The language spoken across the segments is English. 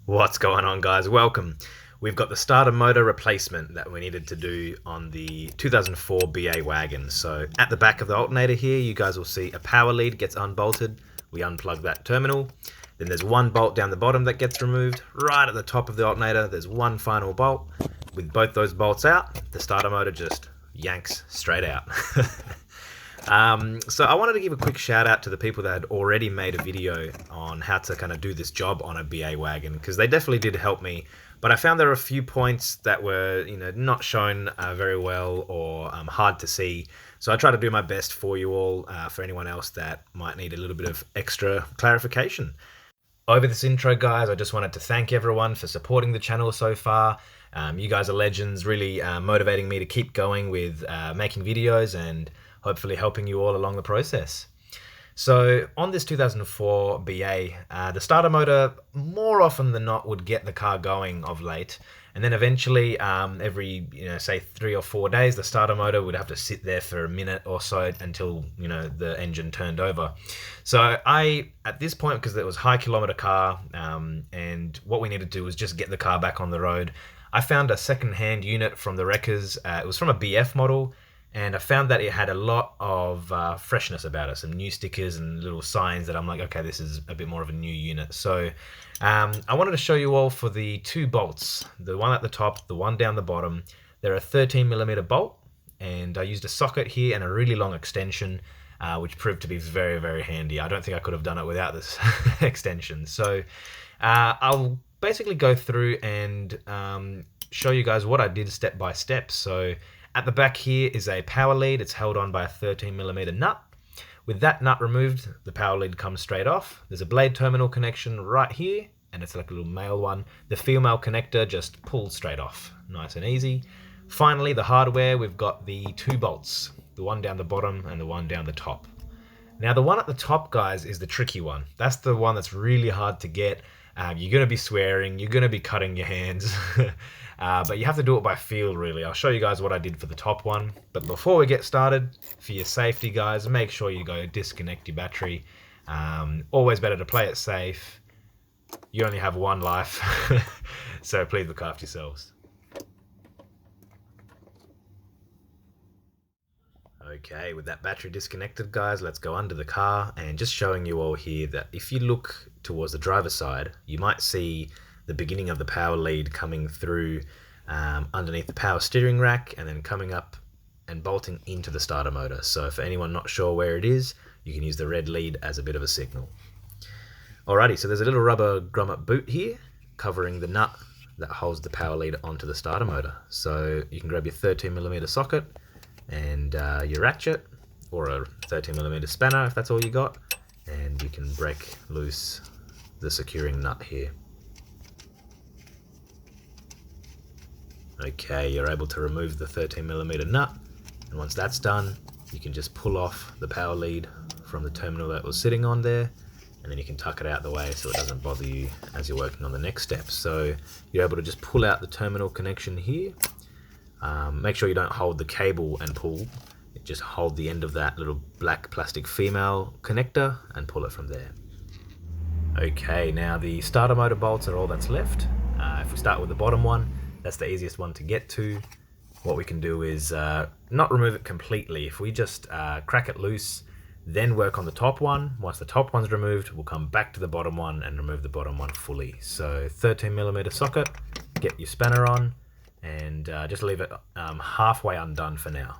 What's going on, guys? Welcome. We've got the starter motor replacement that we needed to do on the 2004 BA wagon. So at the back of the alternator here, you guys will see a power lead gets unbolted. We unplug that terminal. Then there's one bolt down the bottom that gets removed. Right at the top of the alternator, there's one final bolt. With both those bolts out, the starter motor just yanks straight out. So I wanted to give a quick shout out to the people that had already made a video on how to kind of do this job on a BA wagon, because they definitely did help me. But I found there were a few points that were, not shown very well or hard to see. So I try to do my best for you all, for anyone else that might need a little bit of extra clarification. Over this intro, guys, I just wanted to thank everyone for supporting the channel so far. You guys are legends, really motivating me to keep going with making videos and hopefully helping you all along the process. So on this 2004 BA, the starter motor more often than not would get the car going of late. And then eventually every, say 3 or 4 days, the starter motor would have to sit there for a minute or so until, the engine turned over. So at this point, because it was a high kilometer car, and what we needed to do was just get the car back on the road, I found a second-hand unit from the wreckers. It was from a BF model, and I found that it had a lot of freshness about it, some new stickers and little signs that I'm like, okay, this is a bit more of a new unit. So I wanted to show you all for the two bolts, the one at the top, the one down the bottom. They're a 13mm bolt, and I used a socket here and a really long extension, which proved to be very, very handy. I don't think I could have done it without this extension. So I'll basically go through and show you guys what I did step by step. So at the back here is a power lead. It's held on by a 13mm nut. With that nut removed, the power lead comes straight off. There's a blade terminal connection right here, and it's like a little male one. The female connector just pulls straight off, nice and easy. Finally, the hardware, we've got the two bolts, the one down the bottom and the one down the top. Now the one at the top, guys, is the tricky one. That's the one that's really hard to get. You're going to be swearing, you're going to be cutting your hands, but you have to do it by feel, really. I'll show you guys what I did for the top one. But before we get started, for your safety, guys, make sure you go disconnect your battery. Always better to play it safe. You only have one life, so please look after yourselves. Okay, with that battery disconnected, guys, let's go under the car, and just showing you all here that if you look towards the driver's side, you might see the beginning of the power lead coming through underneath the power steering rack and then coming up and bolting into the starter motor. So for anyone not sure where it is, you can use the red lead as a bit of a signal. Alrighty, so there's a little rubber grommet boot here covering the nut that holds the power lead onto the starter motor. So you can grab your 13mm socket and your ratchet, or a 13mm spanner if that's all you got, and you can break loose the securing nut here. Okay, you're able to remove the 13mm nut, and once that's done, you can just pull off the power lead from the terminal that was sitting on there, and then you can tuck it out the way so it doesn't bother you as you're working on the next step. So you're able to just pull out the terminal connection here. Make sure you don't hold the cable and pull. Just hold the end of that little black plastic female connector and pull it from there. Okay, now the starter motor bolts are all that's left. If we start with the bottom one, that's the easiest one to get to. What we can do is not remove it completely. If we just crack it loose, then work on the top one. Once the top one's removed, we'll come back to the bottom one and remove the bottom one fully. So 13mm socket, get your spanner on, and just leave it halfway undone for now.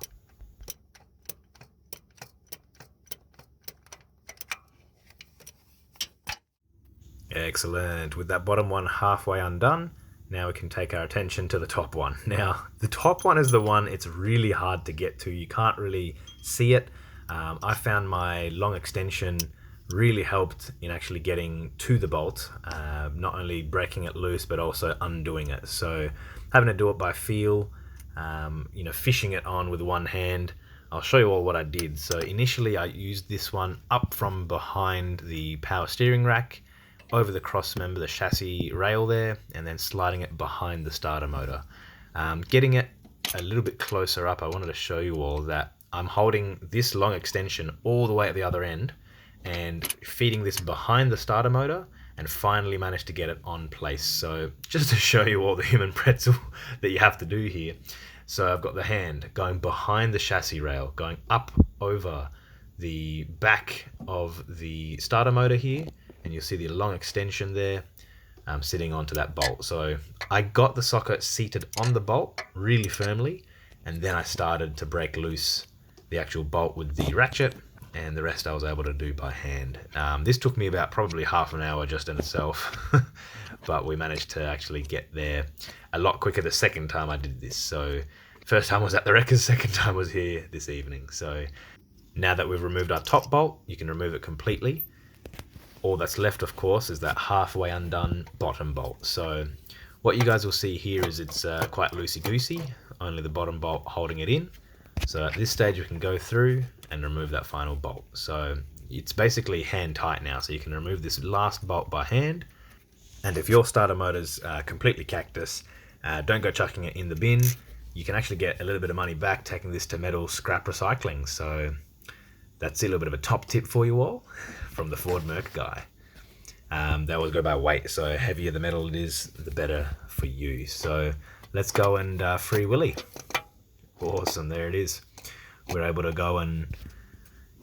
Excellent. With that bottom one halfway undone, now we can take our attention to the top one. Now, the top one is the one it's really hard to get to. You can't really see it. I found my long extension really helped in actually getting to the bolt, not only breaking it loose, but also undoing it. So having to do it by feel, fishing it on with one hand. I'll show you all what I did. So initially I used this one up from behind the power steering rack, over the cross member, the chassis rail there, and then sliding it behind the starter motor. Getting it a little bit closer up, I wanted to show you all that I'm holding this long extension all the way at the other end and feeding this behind the starter motor and finally managed to get it on place. So just to show you all the human pretzel that you have to do here. So I've got the hand going behind the chassis rail, going up over the back of the starter motor here, and you'll see the long extension there sitting onto that bolt. So I got the socket seated on the bolt really firmly, and then I started to break loose the actual bolt with the ratchet, and the rest I was able to do by hand. This took me about probably half an hour just in itself, but we managed to actually get there a lot quicker the second time I did this. So first time was at the wreckers, second time was here this evening. So now that we've removed our top bolt, you can remove it completely. All that's left, of course, is that halfway undone bottom bolt. So what you guys will see here is it's quite loosey-goosey, only the bottom bolt holding it in. So at this stage, you can go through and remove that final bolt. So it's basically hand tight now, so you can remove this last bolt by hand. And if your starter motor's completely cactus, don't go chucking it in the bin. You can actually get a little bit of money back taking this to metal scrap recycling. So that's a little bit of a top tip for you all from the Ford Merc guy. They always go by weight, so heavier the metal it is, the better for you. So let's go and free Willy. Awesome, there it is. We're able to go and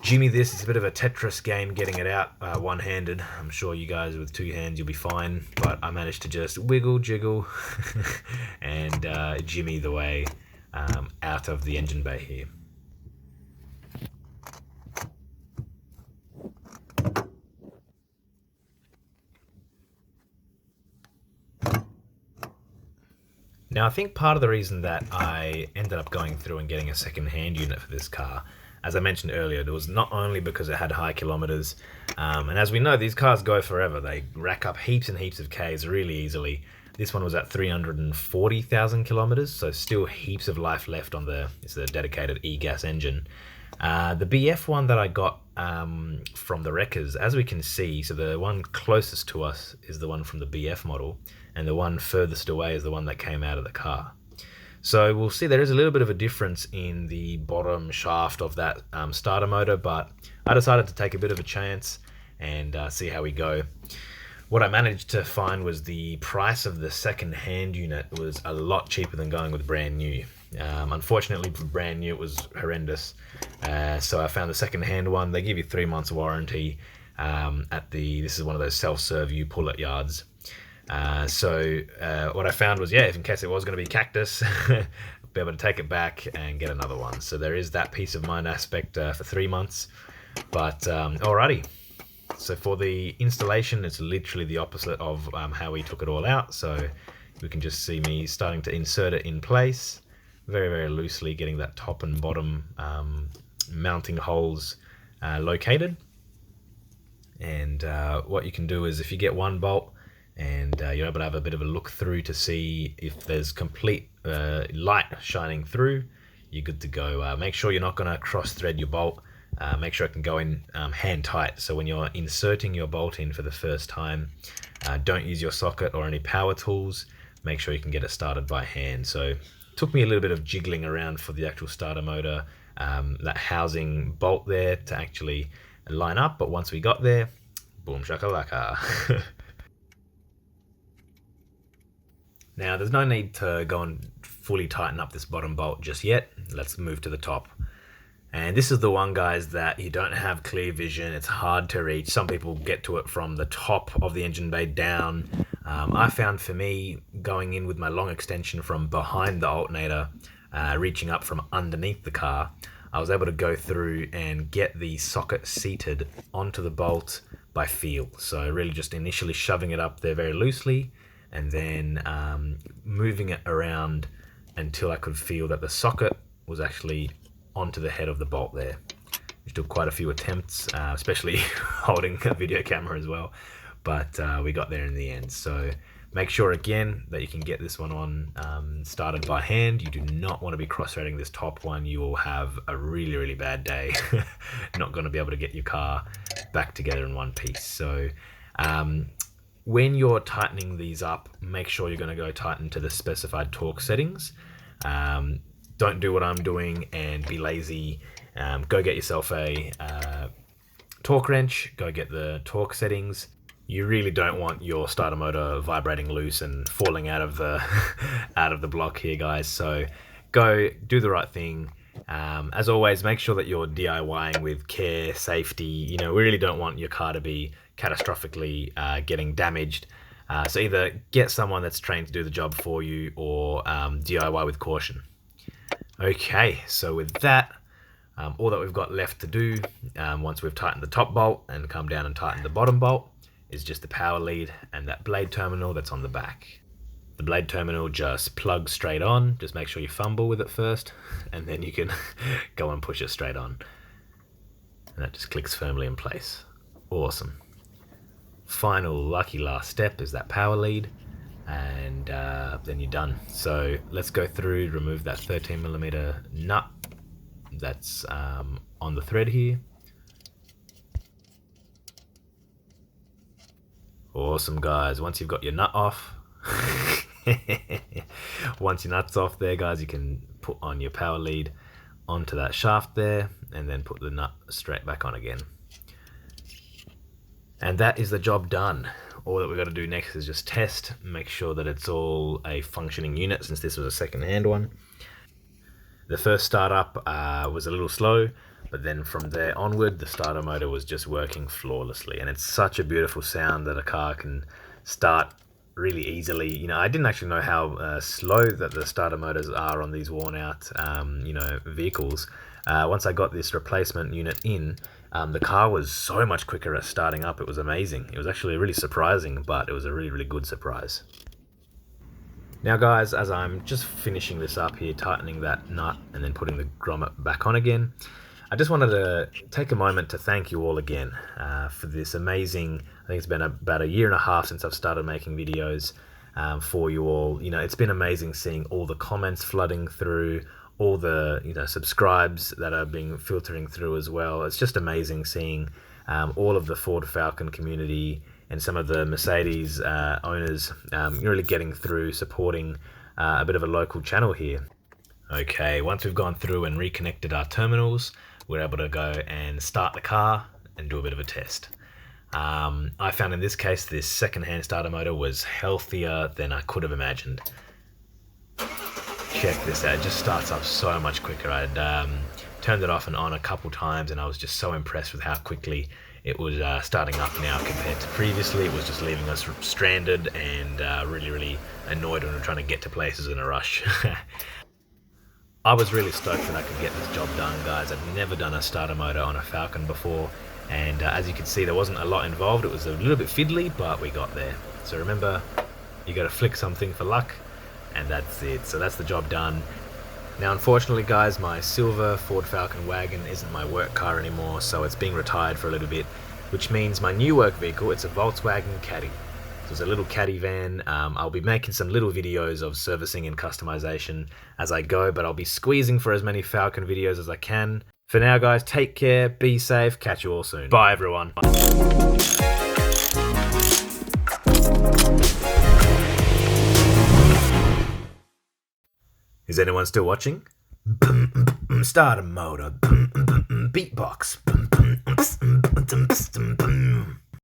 jimmy this. It's a bit of a Tetris game getting it out one-handed. I'm sure you guys with two hands you'll be fine, but I managed to just wiggle, jiggle, and jimmy the way out of the engine bay here. Now, I think part of the reason that I ended up going through and getting a second-hand unit for this car, as I mentioned earlier, it was not only because it had high kilometers, and as we know, these cars go forever. They rack up heaps and heaps of Ks really easily. This one was at 340,000 kilometers, so still heaps of life left on it's a dedicated e-gas engine. The BF one that I got from the wreckers, as we can see, so the one closest to us is the one from the BF model, and the one furthest away is the one that came out of the car. So we'll see there is a little bit of a difference in the bottom shaft of that starter motor, but I decided to take a bit of a chance and see how we go. What I managed to find was the price of the second-hand unit was a lot cheaper than going with brand new. Unfortunately for brand new it was horrendous, so I found the second-hand one. They give you 3 months warranty this is one of those self-serve you pull at yards. What I found was, yeah, if in case it was going to be cactus, be able to take it back and get another one. So there is that peace of mind aspect for 3 months. But alrighty. So for the installation, it's literally the opposite of how we took it all out. So we can just see me starting to insert it in place, very, very loosely, getting that top and bottom mounting holes located. And what you can do is if you get one bolt, and you're able to have a bit of a look through to see if there's complete light shining through, you're good to go. Make sure you're not going to cross thread your bolt. Make sure it can go in hand tight. So when you're inserting your bolt in for the first time, don't use your socket or any power tools. Make sure you can get it started by hand. So it took me a little bit of jiggling around for the actual starter motor, that housing bolt there to actually line up. But once we got there, boom shakalaka. Now, there's no need to go and fully tighten up this bottom bolt just yet. Let's move to the top. And this is the one, guys, that you don't have clear vision. It's hard to reach. Some people get to it from the top of the engine bay down. I found for me, going in with my long extension from behind the alternator, reaching up from underneath the car, I was able to go through and get the socket seated onto the bolt by feel. So really just initially shoving it up there very loosely, and then moving it around until I could feel that the socket was actually onto the head of the bolt there. Which took quite a few attempts, especially holding a video camera as well, but we got there in the end. So make sure again that you can get this one on started by hand. You do not want to be cross-threading this top one. You will have a really, really bad day. Not going to be able to get your car back together in one piece. So when you're tightening these up, make sure you're going to go tighten to the specified torque settings. Don't do what I'm doing and be lazy. Go get yourself a torque wrench, go get the torque settings, You really don't want your starter motor vibrating loose and falling out of the out of the block here, guys. So go do the right thing. As always, make sure that you're DIYing with care, safety. You know, we really don't want your car to be catastrophically getting damaged. So either get someone that's trained to do the job for you, or DIY with caution. Okay, so with that, all that we've got left to do, once we've tightened the top bolt and come down and tighten the bottom bolt, is just the power lead and that blade terminal that's on the back. The blade terminal just plugs straight on. Just make sure you fumble with it first, and then you can go and push it straight on. And that just clicks firmly in place. Awesome. Final lucky last step is that power lead, and then you're done. So let's go through, remove that 13mm nut that's on the thread here. Awesome, guys. Once you've got your nut off, once your nut's off there, guys, you can put on your power lead onto that shaft there, and then put the nut straight back on again. And that is the job done. All that we've got to do next is just test, make sure that it's all a functioning unit, since this was a second-hand one. The first startup was a little slow, but then from there onward, the starter motor was just working flawlessly. And it's such a beautiful sound that a car can start really easily. You know, I didn't actually know how slow that the starter motors are on these worn out, you know, vehicles. Once I got this replacement unit in, the car was so much quicker at starting up. It was amazing. It was actually really surprising, but it was a really, really good surprise. Now, guys, as I'm just finishing this up here, tightening that nut and then putting the grommet back on again, I just wanted to take a moment to thank you all again for this amazing, I think it's been about a year and a half since I've started making videos for you all. You know, it's been amazing seeing all the comments flooding through, all the, you know, subscribes that are being filtering through as well. It's just amazing seeing all of the Ford Falcon community and some of the Mercedes owners really getting through, supporting a bit of a local channel here. Okay, once we've gone through and reconnected our terminals, we're able to go and start the car and do a bit of a test. I found in this case, this second-hand starter motor was healthier than I could have imagined. Check this out, it just starts up so much quicker. I'd turned it off and on a couple times, and I was just so impressed with how quickly it was starting up now compared to previously. It was just leaving us stranded and really, really annoyed when we were trying to get to places in a rush. I was really stoked that I could get this job done, guys. I've never done a starter motor on a Falcon before, and as you can see, there wasn't a lot involved. It was a little bit fiddly, but we got there. So remember, you got to flick something for luck, and that's it. So that's the job done. Now, unfortunately, guys, my silver Ford Falcon wagon isn't my work car anymore, so it's being retired for a little bit, which means my new work vehicle, it's a Volkswagen Caddy. So it's a little caddy van. I'll be making some little videos of servicing and customization as I go, but I'll be squeezing for as many Falcon videos as I can. For now, guys, take care, be safe, catch you all soon. Bye, everyone. Is anyone still watching? Start a motor. Beatbox.